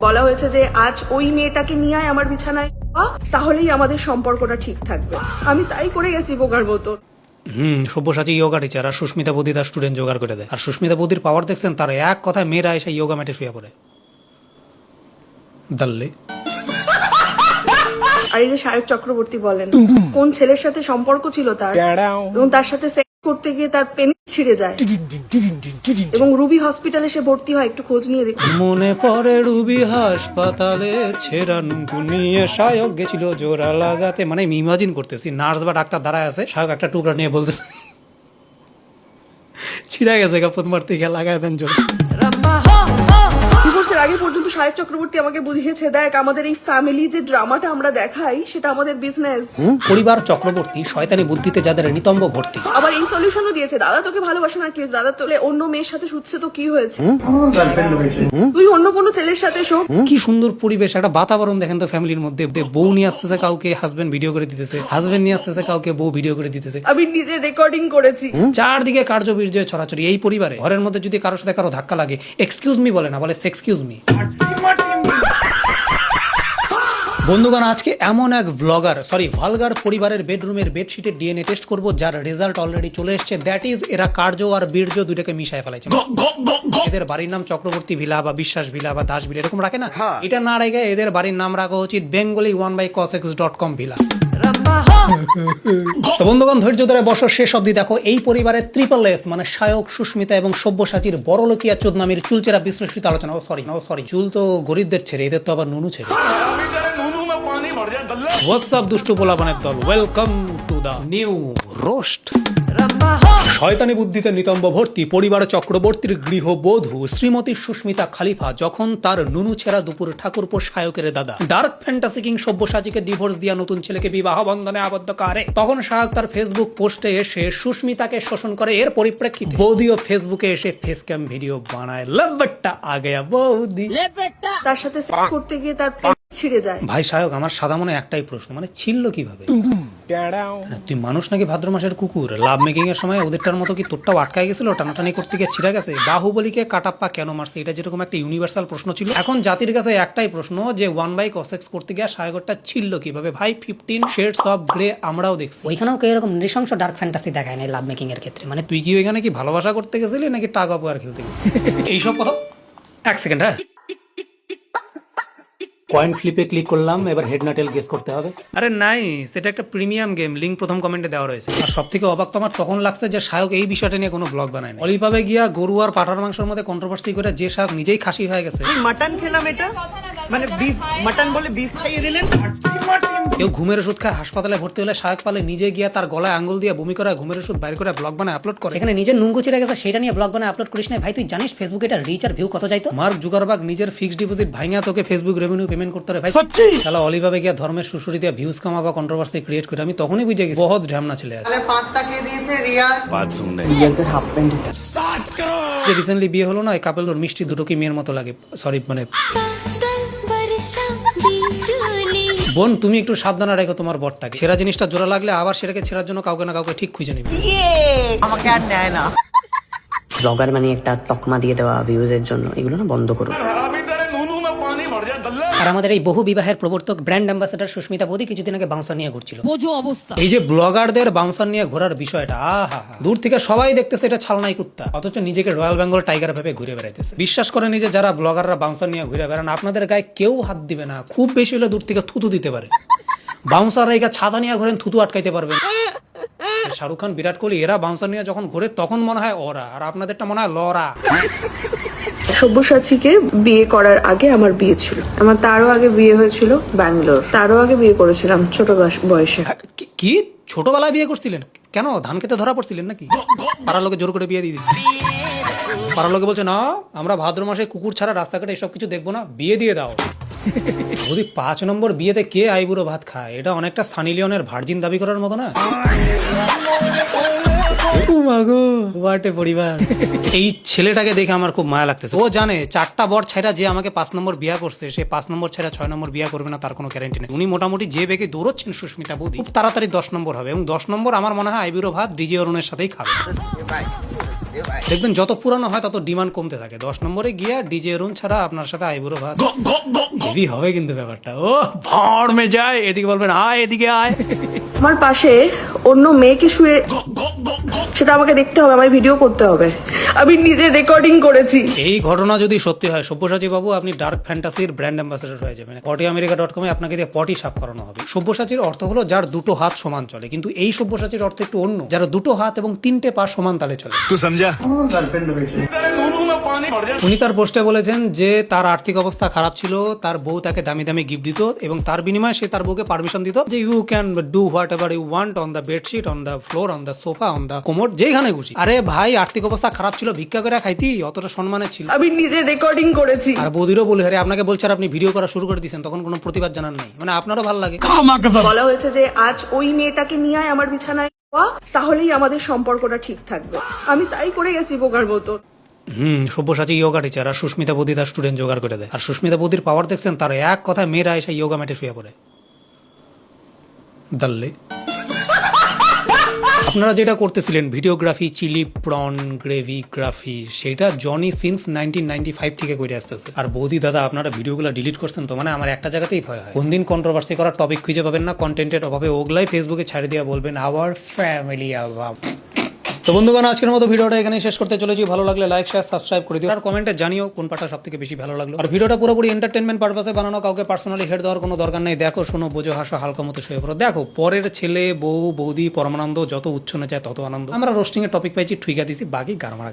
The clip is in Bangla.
বলা হয়েছে যে আজ ওই মেয়েটাকে নিয়ে আয় আমার বিছানায়, তাহলেই আমাদের সম্পর্কটা ঠিক থাকবে। আমি তাই করে গেছি বোকার মতো। সব্যসাচী ইয়োগা টিচার আর সুস্মিতা বৌদি তার স্টুডেন্ট জোগাড় করে দেয়। আর সুস্মিতা বৌদির পাওয়ার দেখছেন, তার এক কথায় মেয়েরা এসে ইয়োগা ম্যাটে শুয়ে পড়ে। দাল্লে আর এই যে সায়ক চক্রবর্তী বলেন কোন ছেলের সাথে সম্পর্ক ছিল তার, এবং তার সাথে সেক্স করতে গিয়ে তার পেনিস ছিঁড়ে যায় এবং রুবি হসপিটালে সে ভর্তি হয়। একটু খোঁজ নিয়ে দেখুন। মনে পড়ে রুবি হাসপাতালে ছেঁড়া নুঙ্গু নিয়ে সায়ক গেছিল জোড়া লাগাতে। মানে আমি ইমাজিন করতেছি নার্স বা ডাক্তার দাঁড়ায় আছে, সায়ক একটা টুকরা নিয়ে বলতেছে ছিঁড়া গেছে কাপড় মারতে গিয়ে লাগায় দেন জোর। ডিভোর্সের আগে পর্যন্ত সায়ক চক্রবর্তী আমাকে বুঝিয়েছে, দেখ আমাদের এই ফ্যামিলি যে ড্রামাটা আমরা দেখাই সেটা আমাদের বিজনেস। পরিবার চক্রবর্তী শয়তানি বুদ্ধিতে যাদের নিতম্ব ভর্তি। আবার এই সলিউশনও দিয়েছে, দাদা তোকে ভালোবাসে না কি, দাদা তোলে অন্য মেয়ের সাথে শুচ্ছে তো কি হয়েছে, তুই অন্য কোনো ছেলের সাথে শোক। কি সুন্দর পরিবেশ, একটা বাতাবরণ দেখেন তো ফ্যামিলির মধ্যে। বউ নিয়ে আসতেছে কাউকে, হাজবেন্ড ভিডিও করে দিতেছে, হাজবেন্ড নিয়ে আসতেছে কাউকে, বউ ভিডিও করে দিতেছে। আমি নিজে রেকর্ডিং করেছি। চারদিকে কার্যবীর্য ছড়াছড়ি। এই পরিবারে ঘরের মধ্যে যদি কারোর সাথে কারো ধাক্কা লাগে, এক্সকিউজ মি বলে না, বলে এক্সকিউজ মি। বন্ধুগণ, আজকে এমন এক ভালগার পরিবারের বেডরুমের বেডশিটের ডিএনএ টেস্ট করব, যার রেজাল্ট অলরেডি চলে এসেছে। দ্যাট ইজ, এরা কার্য আর বীর্য দুইটাকে মিশায় ফেলাইছে। এদের বাড়ির নাম চক্রবর্তী ভিলা বা বিশ্বাস ভিলা বা দাস ভিলা এরকম রাখে না, এটা না রেখে এদের বাড়ির নাম রাখা উচিত বেঙ্গলি 1/cosx.com ভিলা। তো বন্ধুগণ, ধৈর্য ধরে বসো, শেষ অবধি দেখো। এই পরিবারের ট্রিপল এস মানে সায়ক, সুস্মিতা এবং সব্যসাচীর বড়লোকিয়া চোদনামির চুলচেরা বিশ্লেষিত আলোচনা। সরি, চুল তো গরিবদের ছেড়ে, এদের তো আবার নুনু ছেড়ে। হোয়াটস আপ দুষ্টু পোলাপানের দল, welcome to the new roast. শয়তানি বুদ্ধিতে নিতম্ব ভর্তি পরিবার চক্রবর্তীর গৃহবধূ শ্রীমতী সুস্মিতা খালিফা যখন তার নুনু ছেঁড়া দুপুর ঠাকুরপো সায়কের দাদা ডার্ক ফ্যান্টাসি কিং সব্যসাচীকে ডিভোর্স দিয়া নতুন ছেলেকে বিবাহ বন্ধনে আবদ্ধ করে, তখন সায়ক তার ফেসবুক পোস্টে এসে সুস্মিতাকে শোষণ করে। এর পরিপ্রেক্ষিতে বৌদিও ফেসবুকে এসে ফেস ক্যাম ভিডিও বানায়। লাভটা আগেয়া বৌদি, তার সাথে সেক্স করতে গিয়ে তার পেনিস ছিঁড়ে যায়। ভাই সায়ক, আমার সাদা মনে একটাই প্রশ্ন, মানে ছিল কিভাবে? তুই মানুষ নাকি ভাদ্র মাসের কুকুর? লাভ মেকিং এর সময় ওদেরটার মতো কি তোরটাও আটকায় গেছিল, টানাটানি করতে গিয়ে ছিঁড়া গেছে? বাহুবলীকে কাটাপ্পা কেন মারছে, এটা যেরকম একটা ইউনিভার্সাল প্রশ্ন ছিল, এখন জাতির কাছে একটাই প্রশ্ন যে 1/cosx করতে গিয়ে সায়কটা ছিল কিভাবে? ভাই 15 শেডস অফ গ্রে আমরাও দেখছি। ওইখানেও কেউ এরকম নৃশংস ডার্ক ফ্যান্টাসি দেখায় না লাভ মেকিং এর ক্ষেত্রে। মানে তুই কি ওইখানে কি ভালোবাসা করতে গেছিলি নাকি টাকা পয়সা খেলতে গেছিলি? এইসব কথা এক সেকেন্ড। হ্যাঁ, কয়েন ফ্লিপে ক্লিক করলাম, এবার হেড না টেল গেস করতে হবে। আরে নাই, সেটা একটা প্রিমিয়াম গেম, লিংক প্রথম কমেন্টে দেওয়া রয়েছে। আর সবথেকে অবাক তো আমার তখন লাগছে যে সায়ক এই বিষয়টা নিয়ে কোনো ব্লগ বানায় না। অলিভাবে গিয়া গরু আর পাঠার মাংসের মধ্যে কন্ট্রোভার্সি করে যে সায়ক নিজেই খাসি হয়ে গেছে। মাটন খেলাম, এটা মানে বিফ মাটন বলে বিফ খাইয়ে দিলেন। কেউ ঘুমের ওষুধ খায় হাসপাতালে ভর্তি হলে সায়ক পালে নিজে গিয়া তার গলায় আঙ্গুল দিয়ে বমি করে ঘুমের ওষুধ বাইর করে ব্লগ বানায় আপলোড করে। এখানে নিজের নুঙ্গু ছিঁড়ে গেছে সেটা নিয়ে ব্লগ বানায় আপলোড করিস না ভাই। তুই জানিস ফেসবুকে এটা রিচ আর ভিউ কত যাইতো? মার্ক জুকারবার্গ নিজের ফিক্সড ডিপোজিট ভাঙা তোকে ফেসবুক রেভিনিউ পেমেন্ট করতে হবে ভাই। তাহলে অলিভাবে গিয়া ধর্মের সুশুরি দিয়ে ভিউজ কামা বা কন্ট্রোভার্সি ক্রিয়েট করে। আমি তখনই বুঝে গেছি বহুত ঢ্যামনা ছেলে আছে। যে রিসেন্টলি বিয়ে হলো না, এই কাপেল ওর মিষ্টি দুটো কি মেয়ের মতো লাগে। সরি, মানে বোন, তুমি একটু সাবধানে রেখো তোমার বরটাকে। ছেঁড়া জিনিসটা জোড়া লাগলে আবার সেটাকে ছেঁড়ার জন্য কাউকে না কাউকে ঠিক খুঁজে নেবে। আমাকে আর নেয় না। ব্লগার মানে একটা তকমা দিয়ে দেওয়া ভিউজের জন্য, এগুলো না বন্ধ করুন। আর আমাদের এই বহু বিবাহের প্রবর্তক ব্র্যান্ড অ্যাম্বাসেডর সুস্মিতা বৌদি কিছুদিন আগে বাউন্সার নিয়ে ঘুরছিল। এই যে ব্লগারদের বাউন্সার নিয়ে ঘোরার বিষয়টা, আহা, দূর থেকে সবাই দেখতেছে এটা ছালনাই কুত্তা, অথচ নিজেকে রয়্যাল বেঙ্গল টাইগার ভেবে ঘুরে বেড়াইতেছে। বিশ্বাস করে নিজে যারা ব্লগাররা বাউন্সার নিয়ে ঘুরে বেড়ান, আপনাদের গায়ে কেউ হাত দিবে না, খুব বেশি হলে দূর থেকে থুতু দিতে পারে। বাউন্সার এই ছাতা নিয়ে ঘোরেন, থুতু আটকাইতে পারবেন। শাহরুখ খান, বিরাট কোহলি এরা বাউন্সার নিয়ে যখন ঘুরে তখন মনে হয় ওরা, আর আপনাদেরটা মনে হয় লরা। সব্যসাচীকে বিয়ে করার আগে আমার বিয়ে ছিল, আমার তারও আগে বিয়ে হয়েছিল ব্যাঙ্গালোর, তারও আগে বিয়ে করেছিলাম ছোট বয়সে। কি ছোটবেলায় বিয়ে করছিলেন? কেন ধান খেতে ধরা পড়ছিলেন নাকি? পাড়ার লোকে জোর করে বিয়ে দিয়ে দিচ্ছে। পাড়ার লোকে বলছে না, আমরা ভাদ্র মাসে কুকুর ছাড়া রাস্তাঘাটে এসব কিছু দেখবো না, বিয়ে দিয়ে দাও। যদি 5 নম্বর বিয়েতে কে আইবুড়ো ভাত খায়, এটা অনেকটা সানি লিওনের ভার্জিন দাবি করার মতো না? পরিবার। এই ছেলেটাকে দেখে আমার খুব মায়া লাগতেছে। ও জানে 4টা বর ছাইরা যে আমাকে 5 নম্বর বিয়া করছে, সে 5 নম্বর ছাইরা 6 নম্বর বিয়া করবে না, তার কোনো গ্যারান্টি নেই। উনি মোটামুটি যে বেগে দৌড়চ্ছেন সুস্মিতা বৌদি, খুব তাড়াতাড়ি 10 নম্বর হবে, এবং 10 নম্বর আমার মনে হয় আইবুড়ো ভাত ডিজে অরুণের সাথেই খাবে। দেখবেন যত পুরানো হয় তত ডিমান্ড কমতে থাকে। 10 নম্বরে গিয়া ডিজে রুম ছাড়া আপনার সাথে আইবুড়ো ভাত হেভি হবে কিন্তু ব্যাপারটা। ও ভাড় মে যায়, এদিকে বলবেন আয়, এদিকে আয়। আমার পাশে অন্য মেয়েকে শুয়ে, সেটা আমাকে দেখতে হবে, আমায় ভিডিও করতে হবে, আমি নিজে রেকর্ডিং করেছি। এই ঘটনা যদি সত্যি হয় সব্যসাচী বাবু, আপনি ডার্ক ফ্যান্টাসির ব্র্যান্ড অ্যাম্বাসেডার হয়ে যাবেন। পটিআমেরিকা.com এ আপনাকে দিয়ে পটি সাফ করানো হবে। সব্যসাচীর অর্থ হলো যার দুটো হাত সমান চলে, কিন্তু এই সব্যসাচীর অর্থ একটু অন্য, যার দুটো হাত এবং 3টে পা সমান তালে চলে। উনি তার পোস্টে বলেছেন যে তার আর্থিক অবস্থা খারাপ ছিল, তার বউ তাকে দামি দামি গিফট দিত এবং তার বিনিময়ে সে তার বউকে পারমিশন দিত যে you can do whatever you want on the bedsheet, on the floor, on the sofa, on the commode, যেখানে খুশি। আরে ভাই, আর্থিক অবস্থা খারাপ ছিল, ভিক্ষা করে খাইতি, অতটা সম্মানের ছিল। আমি নিজে রেকর্ডিং করেছি। আর বৌদিরও বলে, আরে আপনাকে বলছে আর আপনি ভিডিও করা শুরু করে দিয়েছেন, তখন কোনো প্রতিবাদ জানান নাই, মানে আপনারও ভালো লাগে। বলা হয়েছে যে আজ ওই মেয়েটাকে নিয়ে আয় আমার বিছানায়, তাহলেই আমাদের সম্পর্কটা ঠিক থাকবে। আমি তাই করে গেছি বোকার মতো। সব্যসাচী ইয়োগা টিচার, আর সুস্মিতা বৌদি তার স্টুডেন্ট জোগাড় করে দেয়। আর সুস্মিতা বৌদির পাওয়ার দেখছেন, তার এক কথায় মেয়েরা এসে ইয়োগা ম্যাটে শুয়ে পড়ে। দাল্লে আপনারা যেটা করতেছিলেন ভিডিওগ্রাফি, চিলি প্রন গ্রেভি গ্রাফি, সেটা জনি সিন্স 1995 থেকে করে আসতেছে। আর বৌদি দাদা, আপনারা ভিডিওগুলো ডিলিট করছেন তো, মানে আমার একটা জায়গাতেই ভয় হয়, কোনদিন কন্ট্রোভার্সি করার টপিক খুঁজে পাবেন না, কন্টেন্টের অভাবে ওগুলাই ফেসবুকে ছাড়ে দিয়ে বলবেন আওয়ার ফ্যামিলি অ্যালবাম। তো বন্ধুগণ, আজকের মতো ভিডিওটা এখানে শেষ করতে চলেছি। ভালো লাগলে লাইক শেয়ার সাবস্ক্রাইব করে দিও, আর কমেন্টে জানিও কোন পার্টটা সবথেকে বেশি ভালো লাগলো। আর ভিডিওটা পুরোপুরি এন্টারটেনমেন্ট পারপাসে বানানো, কাউকে পার্সোনালি হেড দেওয়ার কোনো দরকার নেই। দেখো, শোনো, বোঝো, হাসো, হালকা মতো শুয়ে পড়ো। দেখো, পরের ছেলে বউ বৌদি পরমানন্দ, যত উচ্ছনে চায় তত আনন্দ। আমরা রোস্টিং এর টপিক পাইছি, ঠিকা দিছি, বাকি গারমারা।